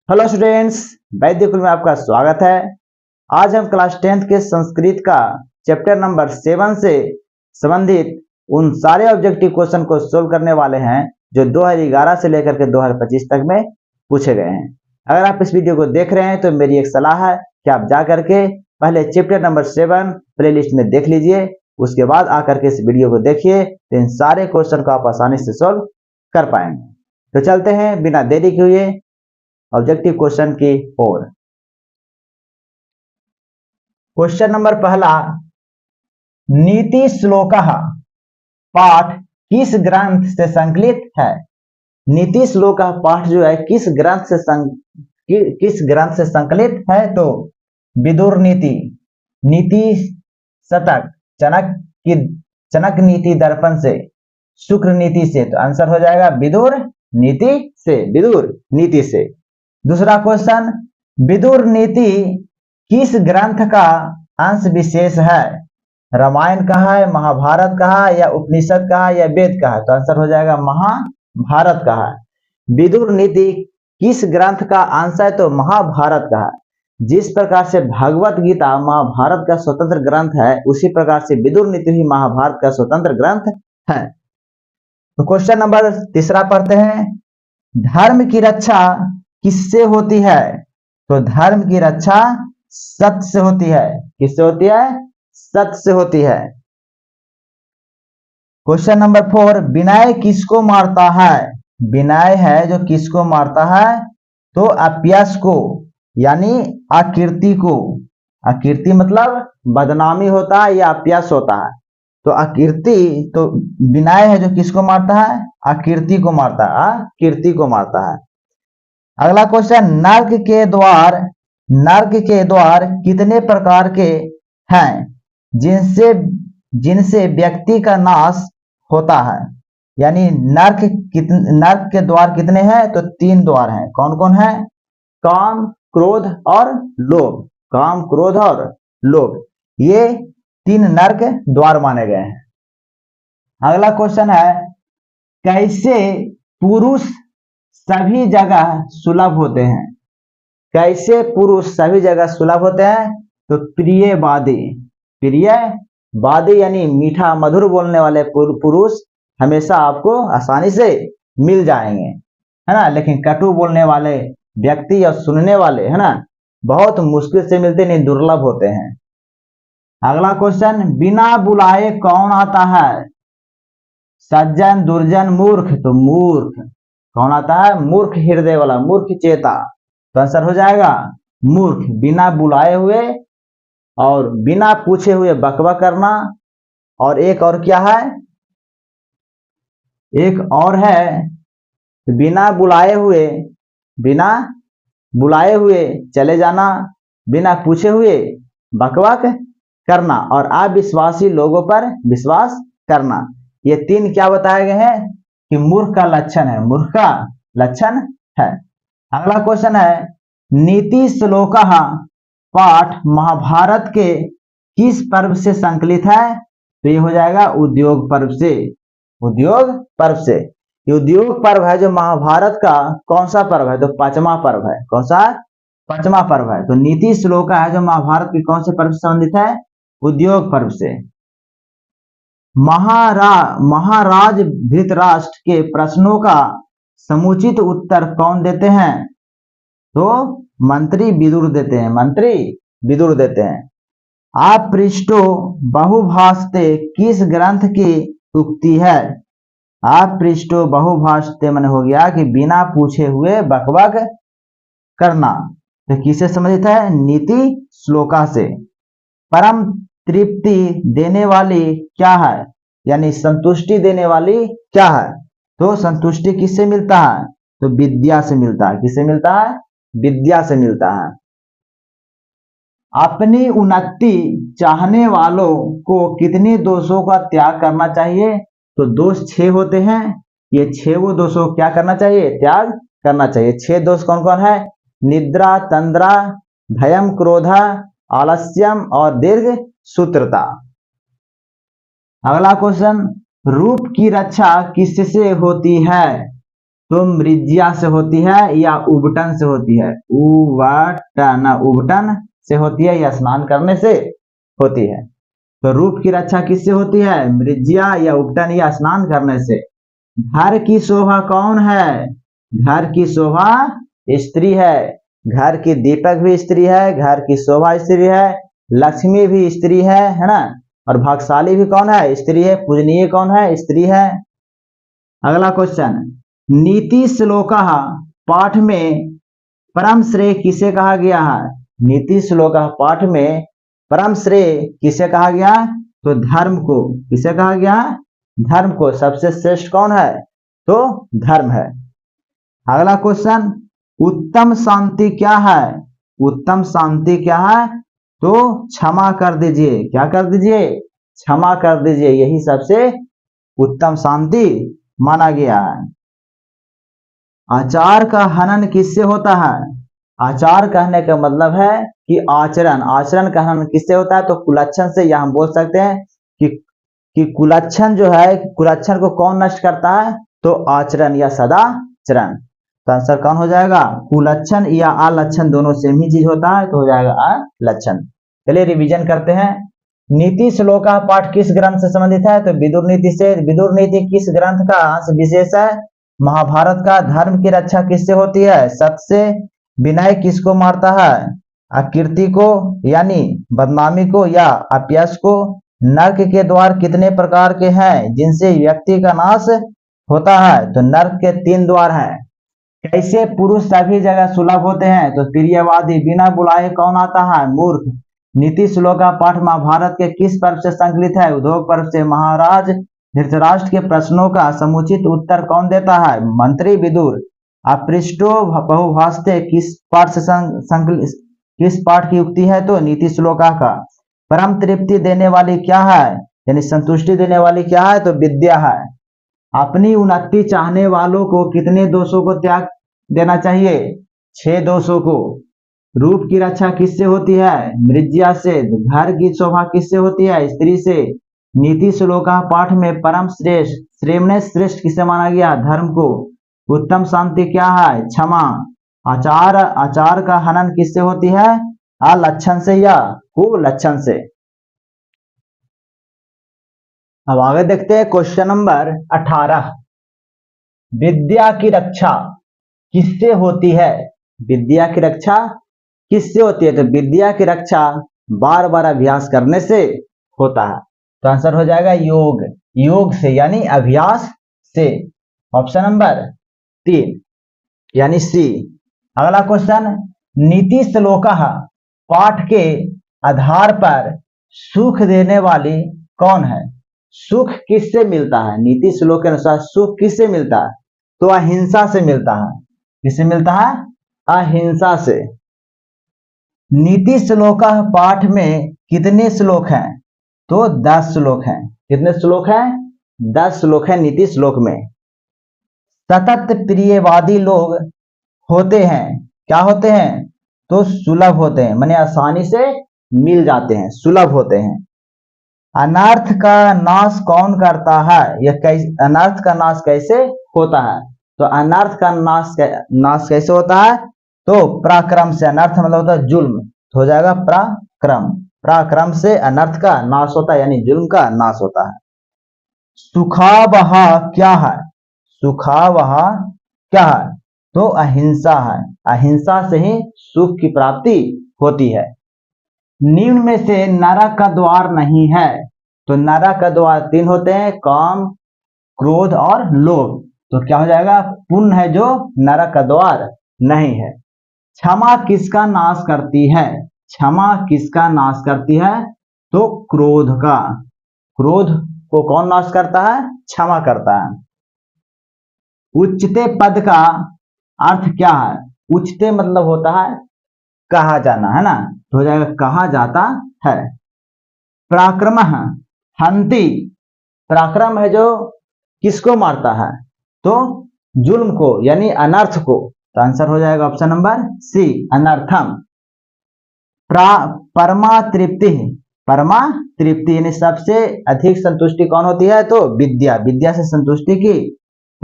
Hello students, वैद्यकुल में आपका स्वागत है। आज हम क्लास 10th के संस्कृत का चैप्टर नंबर 7 से संबंधित उन सारे ऑब्जेक्टिव क्वेश्चन को सोल्व करने वाले हैं जो 2011 से लेकर के 2025 तक में पूछे गए हैं। अगर आप इस वीडियो को देख रहे हैं तो मेरी एक सलाह है कि आप जा करके पहले चैप्टर नंबर 7 प्लेलिस्ट में देख लीजिए, उसके बाद आकर के इस वीडियो को देखिए तो इन सारे क्वेश्चन को आप आसानी से सोल्व कर पाएंगे। तो चलते हैं बिना देरी के हुए ऑब्जेक्टिव क्वेश्चन की ओर। क्वेश्चन नंबर पहला, नीति श्लोकः पाठ किस ग्रंथ से संकलित है? नीति श्लोकः पाठ जो है किस ग्रंथ से संकलित है? तो विदुर नीति, नीति शतक, चनक नीति दर्पण से, शुक्र नीति से। तो आंसर हो जाएगा विदुर नीति से, विदुर नीति से। दूसरा क्वेश्चन, विदुर नीति किस ग्रंथ का अंश विशेष है? रामायण का है, महाभारत का है, या उपनिषद का है, या वेद का है? तो आंसर हो जाएगा महाभारत का है। विदुर नीति किस ग्रंथ का अंश है? तो महाभारत का है। जिस प्रकार से भगवत गीता महाभारत का स्वतंत्र ग्रंथ है, उसी प्रकार से विदुर नीति भी महाभारत का स्वतंत्र ग्रंथ है। तो क्वेश्चन नंबर तीसरा पढ़ते हैं, धर्म की रक्षा किससे होती है? तो धर्म की रक्षा सत्य से होती है। किससे होती है? सत्य से होती है। क्वेश्चन नंबर 4, विनय किसको मारता है? विनय है जो किसको मारता है? तो अपयश को, यानी अकीर्ति को। अकीर्ति मतलब बदनामी होता है या अपयश होता है। तो अकीर्ति, तो विनय है जो किसको मारता है? अकीर्ति को मारता है, अकीर्ति को मारता है। अगला क्वेश्चन, नर्क के द्वार कितने प्रकार के हैं जिनसे व्यक्ति का नाश होता है? यानी नर्क के द्वार कितने हैं? तो 3 द्वार हैं। कौन कौन है? काम, क्रोध और लोभ। काम, क्रोध और लोभ, ये 3 नर्क द्वार माने गए हैं। अगला क्वेश्चन है, कैसे पुरुष सभी जगह सुलभ होते हैं? कैसे पुरुष सभी जगह सुलभ होते हैं? तो प्रियवादी, प्रियवादी यानी मीठा मधुर बोलने वाले पुरुष हमेशा आपको आसानी से मिल जाएंगे, है ना। लेकिन कटु बोलने वाले व्यक्ति और सुनने वाले, है ना, बहुत मुश्किल से मिलते, नहीं, दुर्लभ होते हैं। अगला क्वेश्चन, बिना बुलाए कौन आता है? सज्जन, दुर्जन, मूर्ख। तो मूर्ख कौन आता है? मूर्ख हृदय वाला, मूर्ख चेता। तो आंसर हो जाएगा मूर्ख। बिना बुलाए हुए और बिना पूछे हुए बकबक करना। और एक और क्या है? एक और है, बिना बुलाए हुए चले जाना, बिना पूछे हुए बकबक करना, और अविश्वासी लोगों पर विश्वास करना। ये 3 क्या बताए गए हैं कि मूर्ख का लक्षण है, मूर्ख का लक्षण है। अगला क्वेश्चन है, नीति श्लोकः पाठ महाभारत के किस पर्व से संकलित है? तो ये हो जाएगा उद्योग पर्व से, उद्योग पर्व से। ये उद्योग पर्व है जो महाभारत का कौन सा पर्व है? तो 5वां पर्व है। कौन सा? 5वां पर्व है। तो नीति श्लोक है जो महाभारत के कौन से पर्व से संबंधित है? उद्योग पर्व से। महाराज धृतराष्ट्र के प्रश्नों का समुचित उत्तर कौन देते हैं? तो मंत्री विदुर देते हैं, मंत्री विदुर देते हैं। अपृष्टो बहुभाषते किस ग्रंथ की उक्ति है? अपृष्टो बहुभाषते मन हो गया कि बिना पूछे हुए बकबक करना। तो किसे संबंधित है? नीति श्लोका से। परम तृप्ति देने वाली क्या है? यानी संतुष्टि देने वाली क्या है? तो संतुष्टि किससे मिलता है? तो विद्या से मिलता है। किससे मिलता है? विद्या से मिलता है। अपनी उन्नति चाहने वालों को कितने दोषों का त्याग करना चाहिए? तो दोष 6 होते हैं। ये 6 वो दोषों क्या करना चाहिए? त्याग करना चाहिए। 6 दोष कौन कौन है? निद्रा, तंद्रा, भयम, क्रोध, आलस्यम और दीर्घ सूत्रता। अगला क्वेश्चन, रूप की रक्षा किससे होती है? तो मृज्या से होती है या उबटन से होती है? उबटन, उबटन से होती है या स्नान करने से होती है? तो रूप की रक्षा किससे होती है? मृज्या या उपटन या स्नान करने से। घर की शोभा कौन है? घर की शोभा स्त्री है। घर की दीपक भी स्त्री है, घर की शोभा स्त्री है, लक्ष्मी भी स्त्री है ना? और भाग्यशाली भी कौन है? स्त्री है। पूजनीय कौन है? स्त्री है। अगला क्वेश्चन, नीति श्लोका पाठ में परम श्रेय किसे कहा गया है? नीति श्लोका पाठ में परम श्रेय किसे कहा गया? तो धर्म को। किसे कहा गया? धर्म को। सबसे श्रेष्ठ कौन है? तो धर्म है। अगला क्वेश्चन, उत्तम शांति क्या है? उत्तम शांति क्या है? तो क्षमा कर दीजिए। क्या कर दीजिए? क्षमा कर दीजिए। यही सबसे उत्तम शांति माना गया है। आचार का हनन किससे होता है? आचार कहने का मतलब है कि आचरण। आचरण का हनन किससे होता है? तो कुलक्षण से। या हम बोल सकते हैं कि कुलक्षण जो है, कुलक्षण को कौन नष्ट करता है? तो आचरण या सदाचरण। तो आंसर कौन हो जाएगा? कुलक्षण या अलक्षण, दोनों सेम ही चीज होता है, तो हो जाएगा अलक्षण। चलिए रिवीजन करते हैं। नीति श्लोका पाठ किस ग्रंथ से संबंधित है? तो विदुर नीति से। विदुर नीति किस ग्रंथ का अंश विशेष है? महाभारत का। धर्म की रक्षा किससे होती है? सत्य से। विनय किसको मारता है? अकीर्ति को यानी बदनामी को या अपयश को। नर्क के द्वार कितने प्रकार के हैं जिनसे व्यक्ति का नाश होता है? तो नर्क के 3 द्वार हैं। कैसे पुरुष सभी जगह सुलभ होते हैं? तो प्रियवादी। बिना बुलाए कौन आता है? मूर्ख। नीति श्लोका पाठ महाभारत के किस पर्व से संकलित है? उद्योग पर्व से। महाराज धृतराष्ट्र के प्रश्नों का समुचित उत्तर कौन देता है? मंत्री विदुर। अपृष्टो बहुभाषते किस पाठ से संकलित, किस पाठ की युक्ति है? तो नीति श्लोका का। परम तृप्ति देने वाली क्या है? यानी संतुष्टि देने वाली क्या है? तो विद्या है। अपनी उन्नति चाहने वालों को कितने दोषों को त्याग देना चाहिए? 6 दोषों को। रूप की रक्षा किससे होती है? मृज्या से। घर की शोभा किससे होती है? स्त्री से। नीति श्लोका पाठ में परम श्रेष्ठ, श्रेष्ठ श्रेष्ठ किसे माना गया? धर्म को। उत्तम शांति क्या है? क्षमा। आचार का हनन किससे होती है? अलक्षण से या कुलक्षण से। अब आगे देखते हैं क्वेश्चन नंबर 18। विद्या की रक्षा किससे होती है? विद्या की रक्षा किससे होती है? तो विद्या की रक्षा बार बार अभ्यास करने से होता है। तो आंसर हो जाएगा योग। योग से यानी अभ्यास से। ऑप्शन नंबर 3 यानी सी। अगला क्वेश्चन, नीति श्लोका पाठ के आधार पर सुख देने वाली कौन है? सुख किससे मिलता है? नीति श्लोक के अनुसार सुख किससे मिलता है? तो अहिंसा से मिलता है। किससे मिलता है? अहिंसा से। नीति श्लोका पाठ में कितने श्लोक हैं? तो 10 श्लोक हैं। कितने श्लोक हैं? 10 श्लोक हैं नीति श्लोक में। सतत प्रियवादी लोग होते हैं। क्या होते हैं? तो सुलभ होते हैं, माने आसानी से मिल जाते हैं, सुलभ होते हैं। अनर्थ का नाश कौन करता है? यह अनर्थ का नाश कैसे होता है? तो अनर्थ का नाश कैसे होता है? तो पराक्रम से। अनर्थ मतलब होता है जुल्म, तो हो जाएगा पराक्रम। पराक्रम से अनर्थ का नाश होता है, यानी जुल्म का नाश होता है। सुखावह क्या है? सुखावह क्या है? तो अहिंसा है। अहिंसा से ही सुख की प्राप्ति होती है। निम्न में से नरक का द्वार नहीं है। तो नरक का द्वार 3 होते हैं, काम, क्रोध और लोभ। तो क्या हो जाएगा? पुण्य है जो नरक का द्वार नहीं है। क्षमा किसका नाश करती है? क्षमा किसका नाश करती है? तो क्रोध का। क्रोध को कौन नाश करता है? क्षमा करता है। उच्चते पद का अर्थ क्या है? उच्चते मतलब होता है कहा जाना, है ना? तो हो जाएगा कहा जाता है। पराक्रम हंति। पराक्रम है जो किसको मारता है? तो जुल्म को, यानी अनर्थ को। तो आंसर हो जाएगा ऑप्शन नंबर सी, अनर्थम। परमा तृप्ति। परमा तृप्ति यानी सबसे अधिक संतुष्टि कौन होती है? तो विद्या। विद्या से संतुष्टि की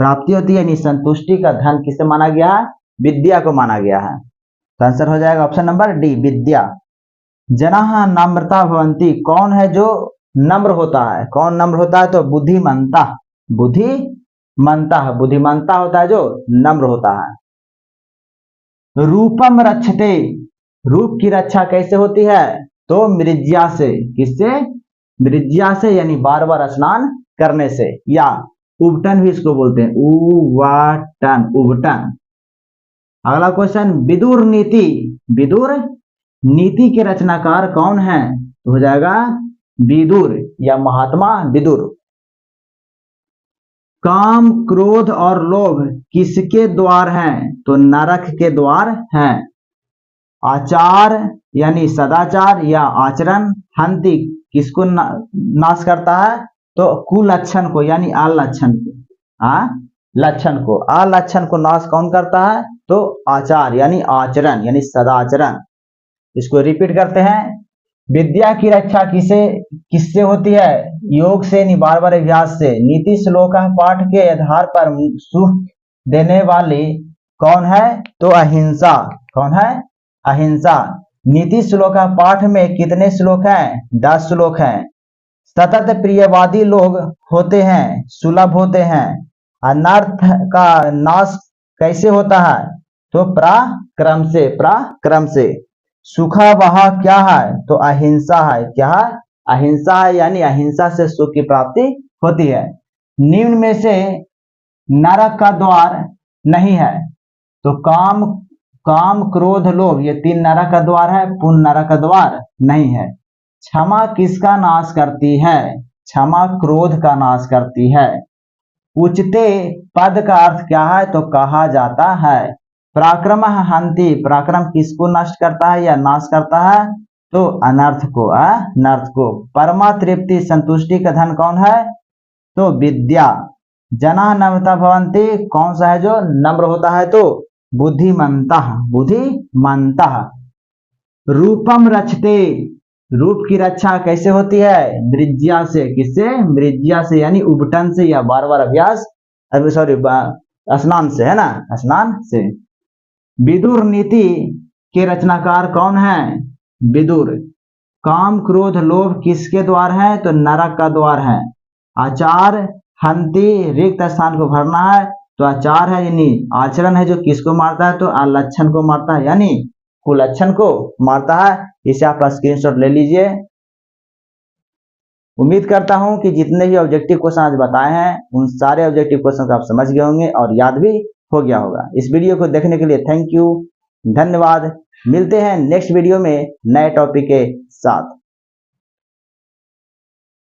प्राप्ति होती है, यानी संतुष्टि का धन किसे माना गया है? विद्या को माना गया है। तो आंसर हो जाएगा ऑप्शन नंबर डी, विद्या। जनाः नम्रता भवन्ति, कौन है जो नम्र होता है? कौन नम्र होता है? तो बुद्धिमंता, बुद्धिमंता, बुद्धिमंता होता है जो नम्र होता है। रूपम रक्षते, रूप की रक्षा कैसे होती है? तो मृज्या से, किससे? मृज्या से, यानी बार बार स्नान करने से, या उबटन भी इसको बोलते हैं, उवाटन, उबटन। अगला क्वेश्चन, विदुर नीति, विदुर नीति के रचनाकार कौन है? तो हो जाएगा विदुर या महात्मा विदुर। काम, क्रोध और लोभ किसके द्वार हैं? तो नरक के द्वार हैं। आचार यानी सदाचार या आचरण, हंति किसको नाश करता है? तो कुलक्षण को, यानी आलक्षण को, लक्षण को, आलक्षण को नाश कौन करता है? तो आचार यानी आचरण, यानी सदाचरण। इसको रिपीट करते हैं, विद्या की रक्षा किससे होती है? योग से, यानी बार बार अभ्यास से। नीति श्लोक पाठ के आधार पर सुख देने वाली कौन है? तो अहिंसा। कौन है? अहिंसा। नीति श्लोक पाठ में कितने श्लोक हैं? 10 श्लोक हैं। सतत प्रियवादी लोग होते हैं, सुलभ होते हैं। अनर्थ का नाश कैसे होता है? तो पराक्रम से, पराक्रम से। सुखा वहा क्या है? तो अहिंसा है। क्या है? अहिंसा है, यानी अहिंसा से सुख की प्राप्ति होती है। निम्न में से नरक का द्वार नहीं है? तो काम, क्रोध, लोभ, ये 3 नरक का द्वार है, पुण्य नरक का द्वार नहीं है। क्षमा किसका नाश करती है? क्षमा क्रोध का नाश करती है। उचते पद का अर्थ क्या है? तो कहा जाता है। पराक्रम हंति, पराक्रम किसको नष्ट करता है या नाश करता है? तो अनर्थ को, अनर्थ को। परमा तृप्ति, संतुष्टि का धन कौन है? तो विद्या। जना नम्रता भवन्ति, कौन सा है जो नम्र होता है? तो बुद्धिमंता, बुद्धिमंता। रूपम रक्षते, रूप की रक्षा कैसे होती है? मृज्या से। किससे? मृज्या से, यानी उबटन से या बार बार अभ्यास, सॉरी स्नान से, है ना, स्नान से। विदुर नीति के रचनाकार कौन है? विदुर। काम, क्रोध, लोभ किसके द्वार है? तो नरक का द्वार है। आचार हंति, रिक्त स्थान को भरना है, तो आचार है, यानी आचरण है जो किसको मारता है? तो आलक्षण को मारता है, यानी कुलक्षण को मारता है। इसे आप स्क्रीनशॉट ले लीजिए। उम्मीद करता हूं कि जितने भी ऑब्जेक्टिव क्वेश्चन आज बताए हैं उन सारे ऑब्जेक्टिव क्वेश्चन को आप समझ गए होंगे और याद भी हो गया होगा। इस वीडियो को देखने के लिए थैंक यू, धन्यवाद। मिलते हैं नेक्स्ट वीडियो में नए टॉपिक के साथ।